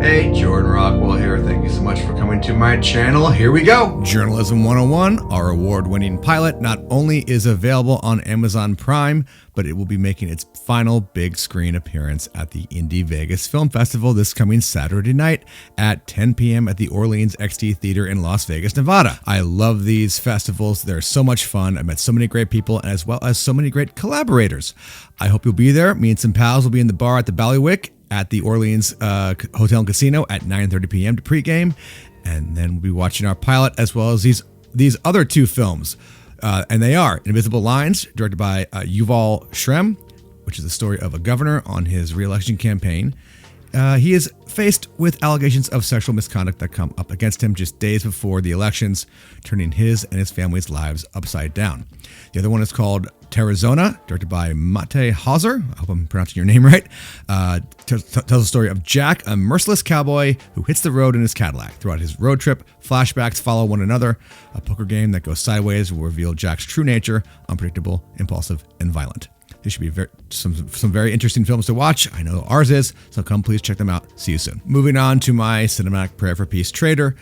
Hey, Jordan Rockwell here. Thank you so much for coming to my channel. Here we go. Journalism 101, our award-winning pilot, not only is available on Amazon Prime, but it will be making its final big screen appearance at the Indie Vegas Film Festival this coming Saturday night at 10 p.m. at the Orleans XD Theater in Las Vegas, Nevada. I love these festivals. They're so much fun. I met so many great people as well as so many great collaborators. I hope you'll be there. Me and some pals will be in the bar at the Ballywick at the Orleans Hotel and Casino at 9:30 p.m. to pregame, and then we'll be watching our pilot as well as these other two films, and they are Invisible Lines, directed by Yuval Shrem, which is the story of a governor on his re-election campaign. He is faced with allegations of sexual misconduct that come up against him just days before the elections, turning his and his family's lives upside down. The other one is called Terrazona, directed by Mate Hauser. I hope I'm pronouncing your name right. Tells the story of Jack, a merciless cowboy who hits the road in his Cadillac. Throughout his road trip, flashbacks follow one another. A poker game that goes sideways will reveal Jack's true nature, unpredictable, impulsive, and violent. These should be some very interesting films to watch. I know ours is, so come please check them out. See you soon. Moving on to my cinematic prayer for peace, Traitor.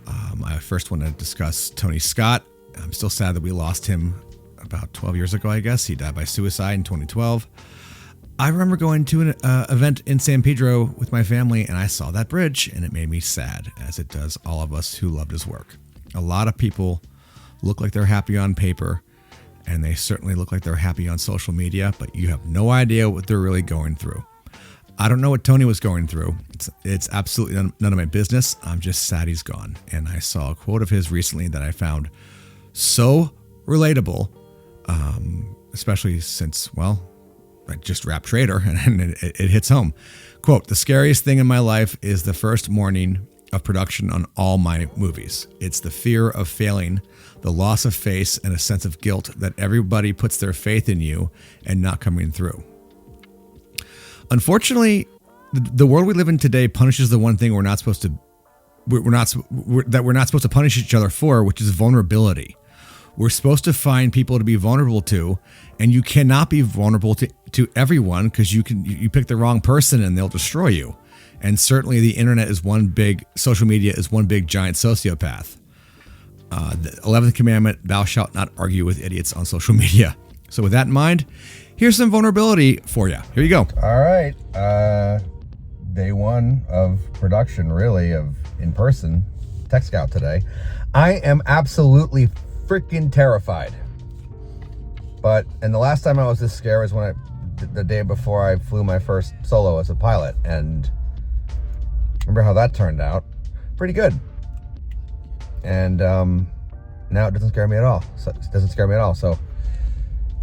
I first want to discuss Tony Scott. I'm still sad that we lost him about 12 years ago, I guess. He died by suicide in 2012. I remember going to an event in San Pedro with my family, and I saw that bridge, and it made me sad, as it does all of us who loved his work. A lot of people look like they're happy on paper, and they certainly look like they're happy on social media, but you have no idea what they're really going through. I don't know what Tony was going through. It's absolutely none of my business. I'm just sad he's gone. And I saw a quote of his recently that I found so relatable, especially since, well, I just wrapped Traitor and it hits home. Quote, "The scariest thing in my life is the first morning of production on all my movies. It's the fear of failing, the loss of face, and a sense of guilt that everybody puts their faith in you and not coming through." Unfortunately, the world we live in today punishes the one thing we're not supposed to punish each other for, which is vulnerability. We're supposed to find people to be vulnerable to, and you cannot be vulnerable to everyone, because you pick the wrong person and they'll destroy you. And certainly the internet is social media is one big giant sociopath. The 11th commandment, thou shalt not argue with idiots on social media. So with that in mind, here's some vulnerability for you. Here you go. All right. Day one of production, really, of in-person Tech Scout today. I am absolutely freaking terrified. And the last time I was this scared was the day before I flew my first solo as a pilot. And remember how that turned out? Pretty good. And now it doesn't scare me at all. So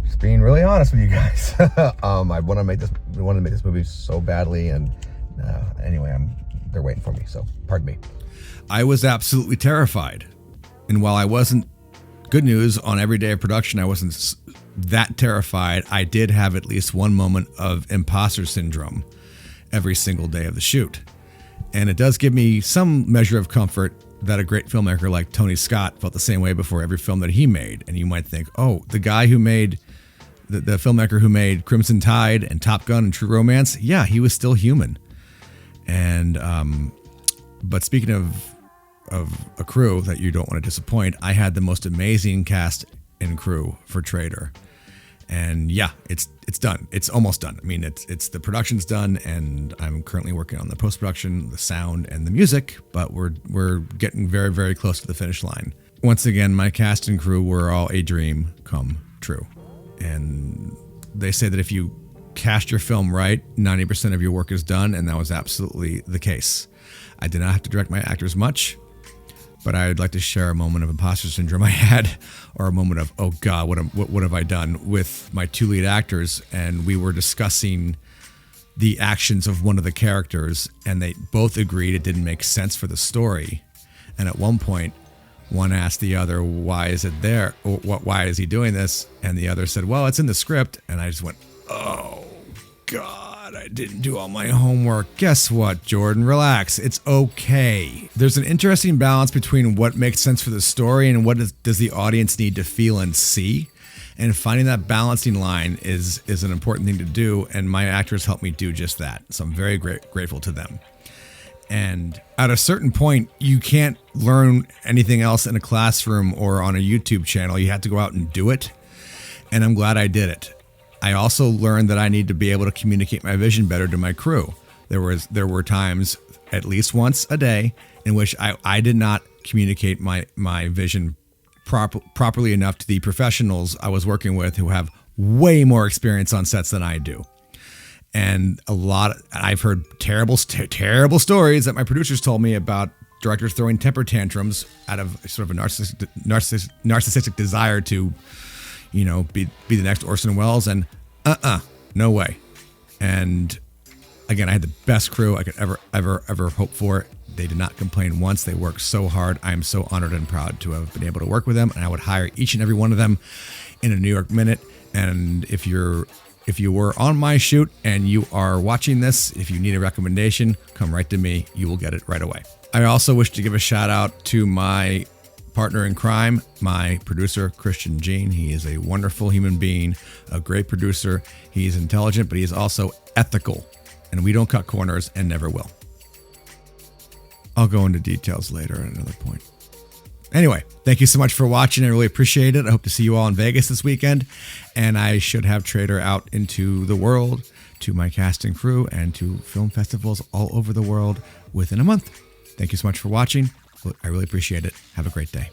just being really honest with you guys. I want to make this movie so badly, and anyway, they're waiting for me. So pardon me. I was absolutely terrified, and while I wasn't, good news, on every day of production, I wasn't that terrified. I did have at least one moment of imposter syndrome every single day of the shoot. And it does give me some measure of comfort that a great filmmaker like Tony Scott felt the same way before every film that he made. And you might think, oh, the guy who made, the filmmaker who made Crimson Tide and Top Gun and True Romance, yeah, he was still human. And, but speaking of a crew that you don't want to disappoint, I had the most amazing cast and crew for Traitor. And yeah, it's done. It's almost done. I mean, it's the production's done, and I'm currently working on the post-production, the sound, and the music, but we're getting very, very close to the finish line. Once again, my cast and crew were all a dream come true. And they say that if you cast your film right, 90% of your work is done, and that was absolutely the case. I did not have to direct my actors much, but I'd like to share a moment of imposter syndrome I had, or a moment of, oh God, what have I done, with my two lead actors. And we were discussing the actions of one of the characters, and they both agreed it didn't make sense for the story. And at one point, one asked the other, why is it there? Why is he doing this? And the other said, well, it's in the script. And I just went, oh God, I didn't do all my homework. Guess what, Jordan? Relax. It's okay. There's an interesting balance between what makes sense for the story and what does the audience need to feel and see. And finding that balancing line is an important thing to do, and my actors helped me do just that. So I'm very grateful to them. And at a certain point, you can't learn anything else in a classroom or on a YouTube channel. You have to go out and do it. And I'm glad I did it. I also learned that I need to be able to communicate my vision better to my crew. There were times, at least once a day, in which I did not communicate my vision properly enough to the professionals I was working with, who have way more experience on sets than I do. And I've heard terrible stories that my producers told me about directors throwing temper tantrums out of sort of a narcissistic desire to, be the next Orson Welles, and no way. And again, I had the best crew I could ever hope for. They did not complain once. They worked so hard. I am so honored and proud to have been able to work with them, and I would hire each and every one of them in a New York minute. And if you were on my shoot and you are watching this, if you need a recommendation, come right to me. You will get it right away. I also wish to give a shout out to my partner in crime, my producer, Christian Jean. He is a wonderful human being, a great producer. He's intelligent, but he is also ethical, and we don't cut corners and never will. I'll go into details later at another point. Anyway, thank you so much for watching. I really appreciate it. I hope to see you all in Vegas this weekend. And I should have Traitor out into the world, to my cast and crew, and to film festivals all over the world within a month. Thank you so much for watching. I really appreciate it. Have a great day.